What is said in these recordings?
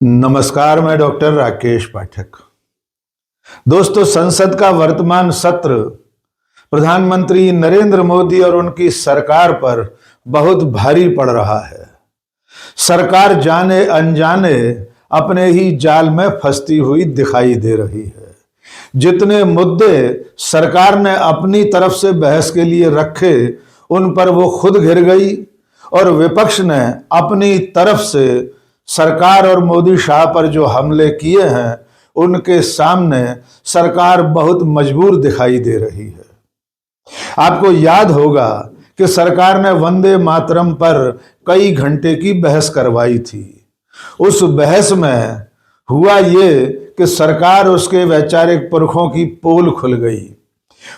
नमस्कार, मैं डॉक्टर राकेश पाठक। दोस्तों, संसद का वर्तमान सत्र प्रधानमंत्री नरेंद्र मोदी और उनकी सरकार पर बहुत भारी पड़ रहा है। सरकार जाने अनजाने अपने ही जाल में फंसती हुई दिखाई दे रही है। जितने मुद्दे सरकार ने अपनी तरफ से बहस के लिए रखे, उन पर वो खुद घिर गई और विपक्ष ने अपनी तरफ से सरकार और मोदी शाह पर जो हमले किए हैं, उनके सामने सरकार बहुत मजबूर दिखाई दे रही है। आपको याद होगा कि सरकार ने वंदे मातरम पर कई घंटे की बहस करवाई थी। उस बहस में हुआ ये कि सरकार उसके वैचारिक पुरखों की पोल खुल गई।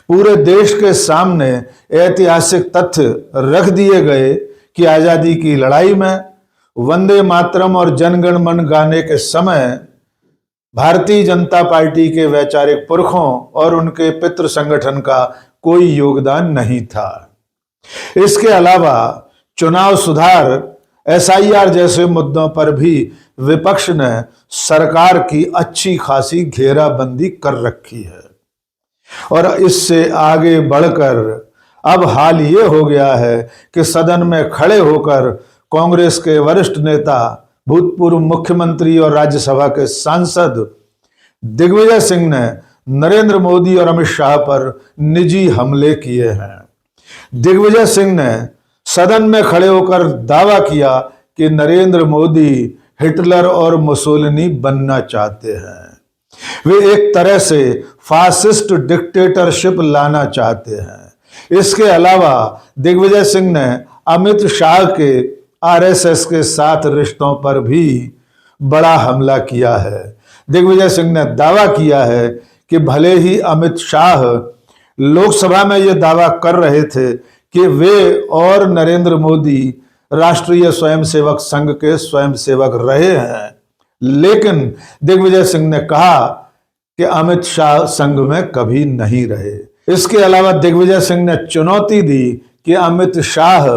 पूरे देश के सामने ऐतिहासिक तथ्य रख दिए गए कि आजादी की लड़ाई में वंदे मातरम और जनगण मन गाने के समय भारतीय जनता पार्टी के वैचारिक पुरखों और उनके पितृ संगठन का कोई योगदान नहीं था। इसके अलावा चुनाव सुधार, एसआईआर जैसे मुद्दों पर भी विपक्ष ने सरकार की अच्छी खासी घेराबंदी कर रखी है। और इससे आगे बढ़कर अब हाल ये हो गया है कि सदन में खड़े होकर कांग्रेस के वरिष्ठ नेता, भूतपूर्व मुख्यमंत्री और राज्यसभा के सांसद दिग्विजय सिंह ने नरेंद्र मोदी और अमित शाह पर निजी हमले किए हैं। दिग्विजय सिंह ने सदन में खड़े होकर दावा किया कि नरेंद्र मोदी हिटलर और मुसोलिनी बनना चाहते हैं। वे एक तरह से फासिस्ट डिक्टेटरशिप लाना चाहते हैं। इसके अलावा दिग्विजय सिंह ने अमित शाह के आरएसएस के साथ रिश्तों पर भी बड़ा हमला किया है। दिग्विजय सिंह ने दावा किया है कि भले ही अमित शाह लोकसभा में यह दावा कर रहे थे कि वे और नरेंद्र मोदी राष्ट्रीय स्वयंसेवक संघ के स्वयंसेवक रहे हैं, लेकिन दिग्विजय सिंह ने कहा कि अमित शाह संघ में कभी नहीं रहे। इसके अलावा दिग्विजय सिंह ने चुनौती दी कि अमित शाह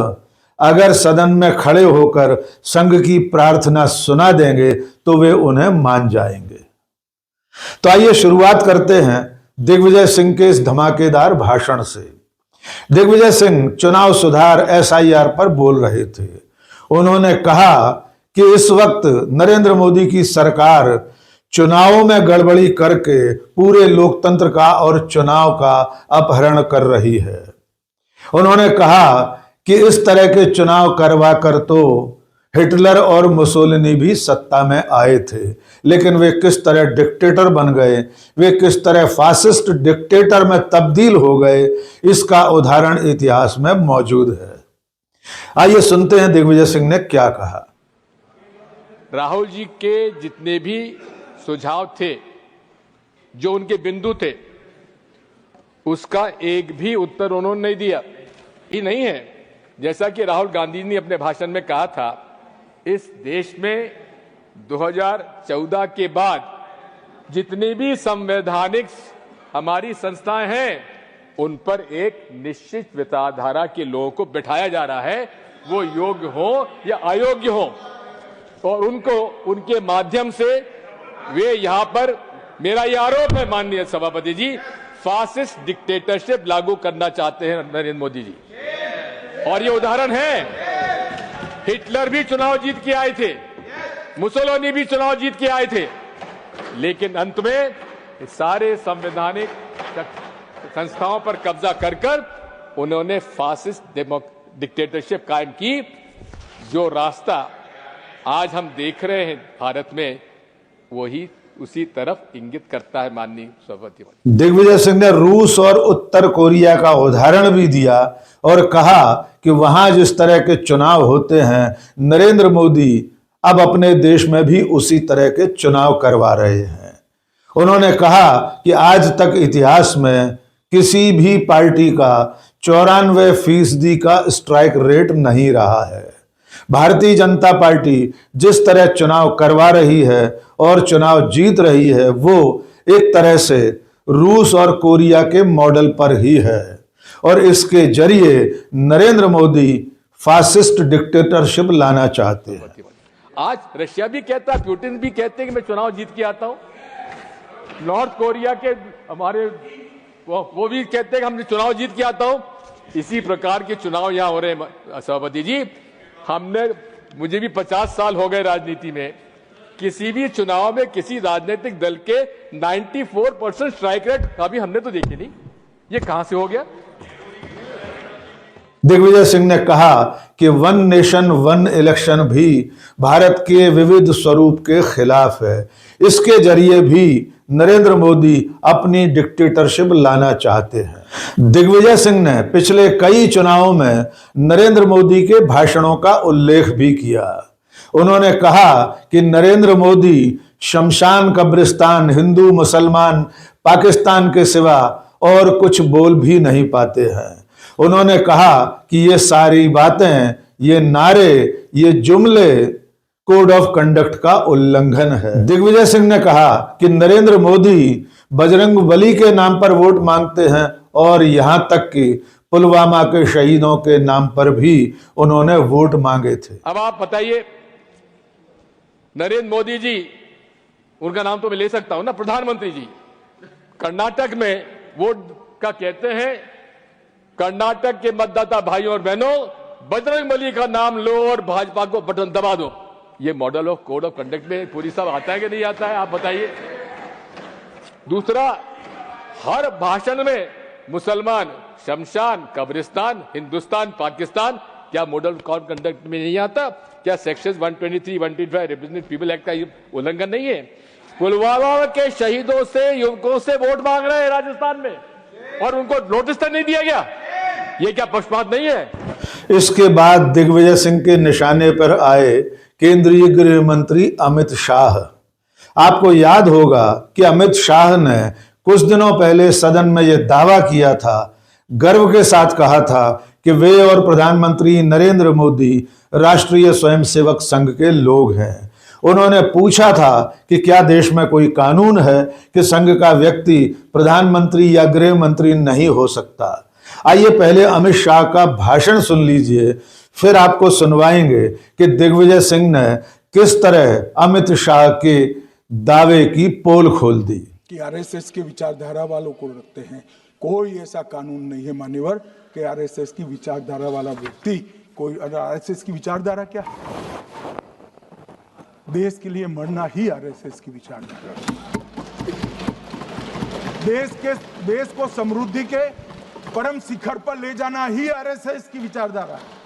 अगर सदन में खड़े होकर संघ की प्रार्थना सुना देंगे तो वे उन्हें मान जाएंगे। तो आइए शुरुआत करते हैं दिग्विजय सिंह के इस धमाकेदार भाषण से। दिग्विजय सिंह चुनाव सुधार एसआईआर पर बोल रहे थे। उन्होंने कहा कि इस वक्त नरेंद्र मोदी की सरकार चुनावों में गड़बड़ी करके पूरे लोकतंत्र का और चुनाव का अपहरण कर रही है। उन्होंने कहा कि इस तरह के चुनाव करवा कर तो हिटलर और मुसोलिनी भी सत्ता में आए थे, लेकिन वे किस तरह डिक्टेटर बन गए, वे किस तरह फासिस्ट डिक्टेटर में तब्दील हो गए, इसका उदाहरण इतिहास में मौजूद है। आइए सुनते हैं दिग्विजय सिंह ने क्या कहा। राहुल जी के जितने भी सुझाव थे, जो उनके बिंदु थे, उसका एक भी उत्तर उन्होंने नहीं दिया। ये नहीं है, जैसा कि राहुल गांधी ने अपने भाषण में कहा था, इस देश में 2014 के बाद जितनी भी संवैधानिक हमारी संस्थाएं हैं, उन पर एक निश्चित विचारधारा के लोगों को बिठाया जा रहा है, वो योग्य हो या अयोग्य हो, और उनको उनके माध्यम से वे यहां पर, मेरा यह आरोप है माननीय सभापति जी, फासिस्ट डिक्टेटरशिप लागू करना चाहते हैं नरेंद्र मोदी जी। और ये उदाहरण है, हिटलर भी चुनाव जीत के आए थे, मुसोलिनी भी चुनाव जीत के आए थे, लेकिन अंत में सारे संवैधानिक संस्थाओं पर कब्जा कर उन्होंने फासिस्ट डिक्टेटरशिप कायम की। जो रास्ता आज हम देख रहे हैं भारत में, वही उसी तरफ इंगित करता है माननीय सभापति। दिग्विजय सिंह ने रूस और उत्तर कोरिया का उदाहरण भी दिया और कहा कि वहां जिस तरह के चुनाव होते हैं, नरेंद्र मोदी अब अपने देश में भी उसी तरह के चुनाव करवा रहे हैं। उन्होंने कहा कि आज तक इतिहास में किसी भी पार्टी का 94% का स्ट्राइक रेट नहीं रहा है। भारतीय जनता पार्टी जिस तरह चुनाव करवा रही है और चुनाव जीत रही है, वो एक तरह से रूस और कोरिया के मॉडल पर ही है, और इसके जरिए नरेंद्र मोदी फासिस्ट डिक्टेटरशिप लाना चाहते हैं। आज रशिया भी कहता है, पुतिन भी कहते हैं कि मैं चुनाव जीत के आता हूं। नॉर्थ कोरिया के हमारे वो भी कहते हैं कि हम चुनाव जीत के आता हूं। इसी प्रकार के चुनाव यहां हो रहे हैं सभापति जी। मुझे भी 50 साल हो गए राजनीति में। किसी भी चुनाव में किसी राजनीतिक दल के 94% स्ट्राइक रेट अभी हमने तो देखी नहीं। ये कहां से हो गया? दिग्विजय सिंह ने कहा कि वन नेशन वन इलेक्शन भी भारत के विविध स्वरूप के खिलाफ है। इसके जरिए भी नरेंद्र मोदी अपनी डिक्टेटरशिप लाना चाहते हैं। दिग्विजय सिंह ने पिछले कई चुनावों में नरेंद्र मोदी के भाषणों का उल्लेख भी किया। उन्होंने कहा कि नरेंद्र मोदी शमशान कब्रिस्तान, हिंदू मुसलमान, पाकिस्तान के सिवा और कुछ बोल भी नहीं पाते हैं। उन्होंने कहा कि ये सारी बातें, ये नारे, ये जुमले कोड ऑफ कंडक्ट का उल्लंघन है। दिग्विजय सिंह ने कहा कि नरेंद्र मोदी बजरंग बली के नाम पर वोट मांगते हैं और यहां तक कि पुलवामा के शहीदों के नाम पर भी उन्होंने वोट मांगे थे। अब आप बताइए, नरेंद्र मोदी जी, उनका नाम तो मैं ले सकता हूं ना, प्रधानमंत्री जी, कर्नाटक में वोट का कहते हैं। कर्नाटक के मतदाता भाइयों और बहनों, बजरंग बली का नाम लो और भाजपा को बटन दबा दो। ये model of code of conduct में पूरी सब आता है कि नहीं आता है? आप बताइए। दूसरा, हर भाषण में मुसलमान, शमशान, कब्रिस्तान, हिंदुस्तान, पाकिस्तान, क्या मॉडल कोड कंडक्ट में नहीं आता? क्या सेक्शन 123, 125 रिप्रेजेंटेटिव पीपल एक्ट का उल्लंघन नहीं है? पुलवामा के शहीदों से, युवकों से वोट मांग रहे हैं राजस्थान में और उनको नोटिस तक नहीं दिया गया। ये क्या पक्षपात नहीं है? इसके बाद दिग्विजय सिंह के निशाने पर आए केंद्रीय गृह मंत्री अमित शाह। आपको याद होगा कि अमित शाह ने कुछ दिनों पहले सदन में यह दावा किया था, गर्व के साथ कहा था कि वे और प्रधानमंत्री नरेंद्र मोदी राष्ट्रीय स्वयंसेवक संघ के लोग हैं। उन्होंने पूछा था कि क्या देश में कोई कानून है कि संघ का व्यक्ति प्रधानमंत्री या गृह मंत्री नहीं हो सकता। आइए पहले अमित शाह का भाषण सुन लीजिए, फिर आपको सुनवाएंगे कि दिग्विजय सिंह ने किस तरह अमित शाह के दावे की पोल खोल दी। कि आरएसएस की विचारधारा वालों को रखते हैं। कोई ऐसा कानून नहीं है मान्यवर कि आरएसएस की विचारधारा वाला व्यक्ति कोई। आरएसएस की विचारधारा क्या है? देश के लिए मरना ही आरएसएस की विचारधारा। देश को समृद्धि के परम शिखर पर ले जाना ही आरएसएस की विचारधारा है।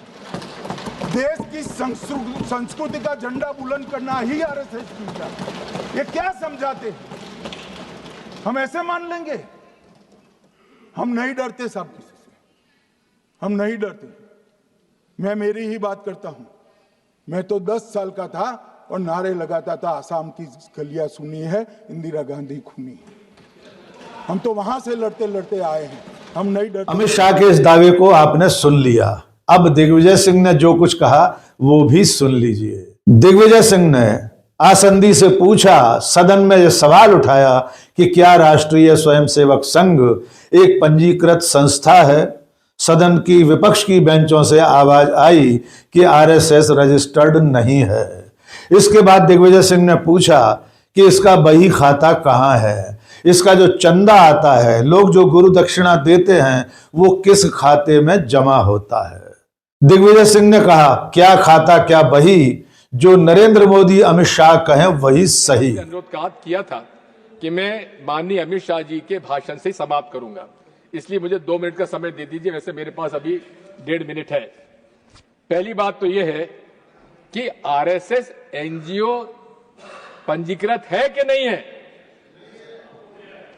देश की संस्कृति का झंडा बुलंद करना ही आरएसएस की विचारधारा। ये क्या समझाते हैं? हम ऐसे मान लेंगे? हम नहीं डरते साहब किसी से, हम नहीं डरते। मैं मेरी ही बात करता हूं। मैं तो 10 साल का था और नारे लगाता था, आसाम की गलियां सुनी है, इंदिरा गांधी खूनी है। हम तो वहां से लड़ते लड़ते आए हैं, हम नहीं डरते। अमित शाह के इस दावे को आपने सुन लिया। अब दिग्विजय सिंह ने जो कुछ कहा वो भी सुन लीजिए। दिग्विजय सिंह ने आसंदी से पूछा, सदन में यह सवाल उठाया कि क्या राष्ट्रीय स्वयंसेवक संघ एक पंजीकृत संस्था है। सदन की विपक्ष की बेंचों से आवाज आई कि आरएसएस रजिस्टर्ड नहीं है। इसके बाद दिग्विजय सिंह ने पूछा कि इसका बही खाता कहां है, इसका जो चंदा आता है, लोग जो गुरु दक्षिणा देते हैं, वो किस खाते में जमा होता है। दिग्विजय सिंह ने कहा, क्या खाता क्या बही, जो नरेंद्र मोदी अमित शाह कहें वही सही। अनुरोध किया था कि मैं माननीय अमित शाह जी के भाषण से समाप्त करूंगा, इसलिए मुझे 2 मिनट का समय दे दीजिए। वैसे मेरे पास अभी 1.5 मिनट है। पहली बात तो यह है कि आरएसएस एनजीओ पंजीकृत है कि नहीं है?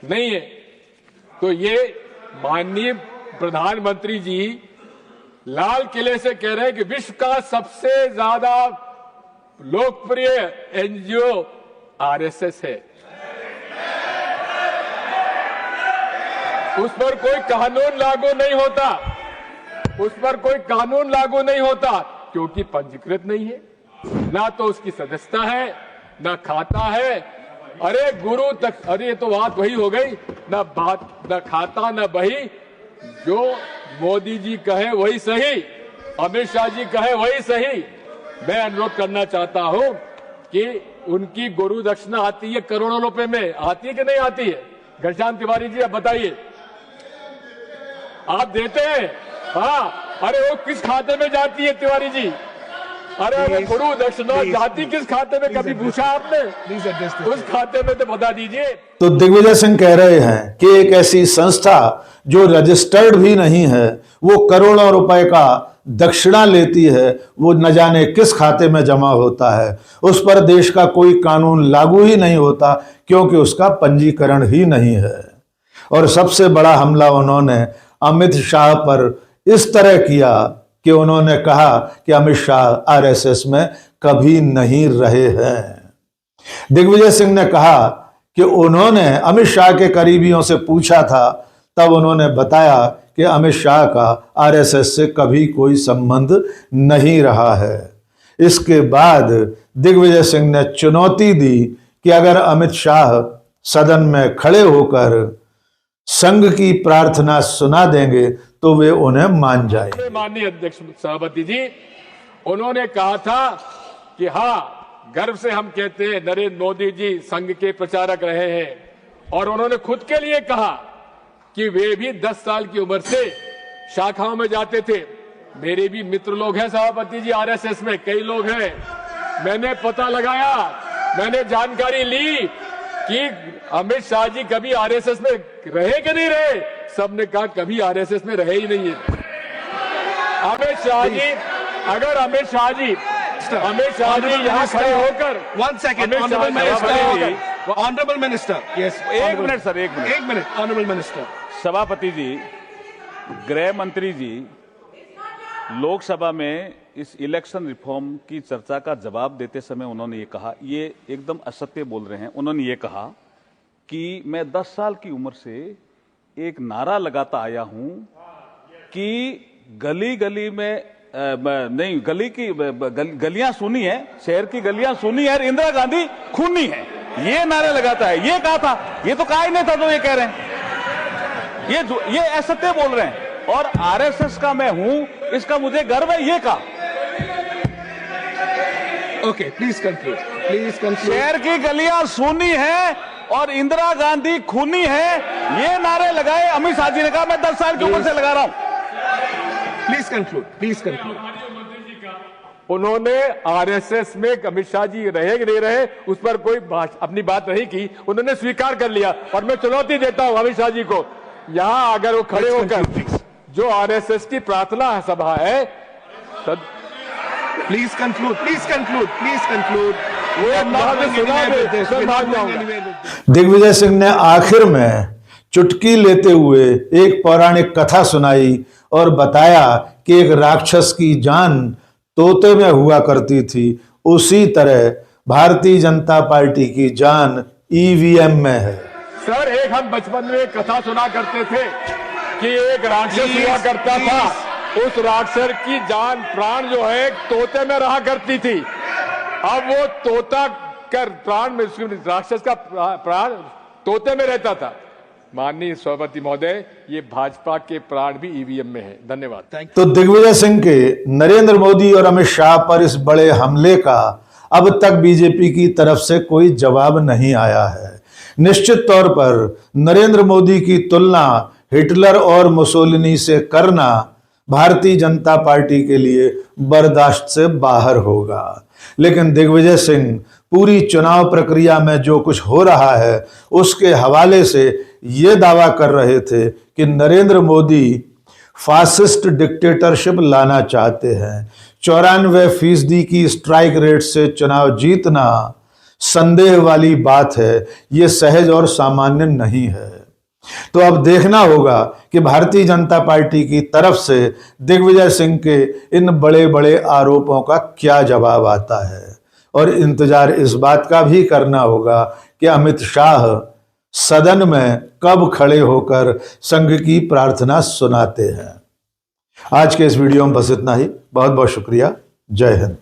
नहीं है। तो ये माननीय प्रधानमंत्री जी लाल किले से कह रहे हैं कि विश्व का सबसे ज्यादा लोकप्रिय एनजीओ आरएसएस है। उस पर कोई कानून लागू नहीं होता, उस पर कोई कानून लागू नहीं होता क्योंकि पंजीकृत नहीं है, ना तो उसकी सदस्यता है, ना खाता है। अरे गुरु तक, अरे ये तो बात वही हो गई ना, बात ना खाता ना बही। जो मोदी जी कहे वही सही, अमित शाह जी कहे वही सही। मैं अनुरोध करना चाहता हूं कि उनकी गुरु दक्षिणा आती है करोड़ों रुपए में, आती है कि नहीं आती है? घनश्याम तिवारी जी आप बताइए, आप देते हैं? हाँ, अरे वो किस खाते में जाती है तिवारी जी? अरे वो गुरु दक्षिणा जाती किस खाते में, कभी पूछा आपने? उस खाते में तो बता दीजिए। तो दिग्विजय सिंह कह रहे हैं कि एक ऐसी संस्था जो रजिस्टर्ड भी नहीं है, वो करोड़ों रुपए का दक्षिणा लेती है, वो न जाने किस खाते में जमा होता है, उस पर देश का कोई कानून लागू ही नहीं होता क्योंकि उसका पंजीकरण ही नहीं है। और सबसे बड़ा हमला उन्होंने अमित शाह पर इस तरह किया कि उन्होंने कहा कि अमित शाह आरएसएस में कभी नहीं रहे हैं। दिग्विजय सिंह ने कहा कि उन्होंने अमित शाह के करीबियों से पूछा था, तब उन्होंने बताया कि अमित शाह का आरएसएस से कभी कोई संबंध नहीं रहा है। इसके बाद दिग्विजय सिंह ने चुनौती दी कि अगर अमित शाह सदन में खड़े होकर संघ की प्रार्थना सुना देंगे तो वे उन्हें मान जाएंगे। माननीय अध्यक्ष सभापति जी, उन्होंने कहा था कि हाँ, गर्व से हम कहते हैं नरेंद्र मोदी जी संघ के प्रचारक रहे हैं, और उन्होंने खुद के लिए कहा कि वे भी 10 साल की उम्र से शाखाओं में जाते थे। मेरे भी मित्र लोग हैं सभापति जी, आरएसएस में कई लोग हैं। मैंने पता लगाया, मैंने जानकारी ली कि अमित शाह जी कभी आरएसएस में रहे कि नहीं रहे। सबने कहा कभी आरएसएस में रहे ही नहीं है। अमित शाह जी, अगर अमित शाह जी यहाँ खड़े होकर, One second, Honorable Minister. Yes. एक मिनट सर, एक मिनट। Honorable Minister. सभापति जी, गृह मंत्री जी लोकसभा में इस इलेक्शन रिफॉर्म की चर्चा का जवाब देते समय उन्होंने ये कहा, ये एकदम असत्य बोल रहे हैं। उन्होंने ये कहा कि मैं 10 साल की उम्र से एक नारा लगाता आया हूं कि गली गली में नहीं, गलियां सुनी है, शहर की गलियां सुनी है, इंदिरा गांधी खूनी है, ये नारे लगाता है। ये कहा था, ये तो कहा ही नहीं था जो ये कह रहे हैं। ये असत्य बोल रहे हैं। और आरएसएस का मैं हूं, इसका मुझे गर्व है, ये कहा। Okay, please conclude. Please conclude. शहर की गलियां सुनी है और इंदिरा गांधी खूनी है, ये नारे लगाए अमित शाह जी ने कहा। मैं 10 साल की उम्र से लगा रहा हूं। Please conclude. Please conclude. उन्होंने आरएसएस में अमित शाह जी रहे कि नहीं रहे, उस पर कोई अपनी बात नहीं की, उन्होंने स्वीकार कर लिया। और मैं चुनौती देता हूं अमित शाह जी को, यहां अगर वो खड़े होकर जो आरएसएस की प्रार्थना सभा है, Please conclude. Please conclude. Please conclude. Digvijay Singh ने आखिर में चुटकी लेते हुए एक पौराणिक कथा सुनाई और बताया कि एक राक्षस की जान तोते में हुआ करती थी, उसी तरह भारतीय जनता पार्टी की जान ईवीएम में है। सर, एक हम बचपन में कथा सुना करते थे कि एक राक्षस हुआ करता था, उस राक्षस की जान प्राण जो है तोते में रहा करती थी। अब वो तोता कर प्राण में, राक्षस का प्राण तोते में रहता था। माननीय सभापति महोदय, ये भाजपा के प्राण भी ईवीएम में है। धन्यवाद। तो दिग्विजय सिंह के नरेंद्र मोदी और अमित शाह पर इस बड़े हमले का अब तक बीजेपी की तरफ से कोई जवाब नहीं आया है। निश्चित तौर पर नरेंद्र मोदी की तुलना हिटलर और मुसोलिनी से करना भारतीय जनता पार्टी के लिए बर्दाश्त से बाहर होगा। लेकिन दिग्विजय सिंह पूरी चुनाव प्रक्रिया में जो कुछ हो रहा है उसके हवाले से ये दावा कर रहे थे कि नरेंद्र मोदी फासिस्ट डिक्टेटरशिप लाना चाहते हैं। 94% की स्ट्राइक रेट से चुनाव जीतना संदेह वाली बात है, ये सहज और सामान्य नहीं है। तो अब देखना होगा कि भारतीय जनता पार्टी की तरफ से दिग्विजय सिंह के इन बड़े बड़े आरोपों का क्या जवाब आता है। और इंतजार इस बात का भी करना होगा कि अमित शाह सदन में कब खड़े होकर संघ की प्रार्थना सुनाते हैं। आज के इस वीडियो में बस इतना ही। बहुत बहुत शुक्रिया। जय हिंद।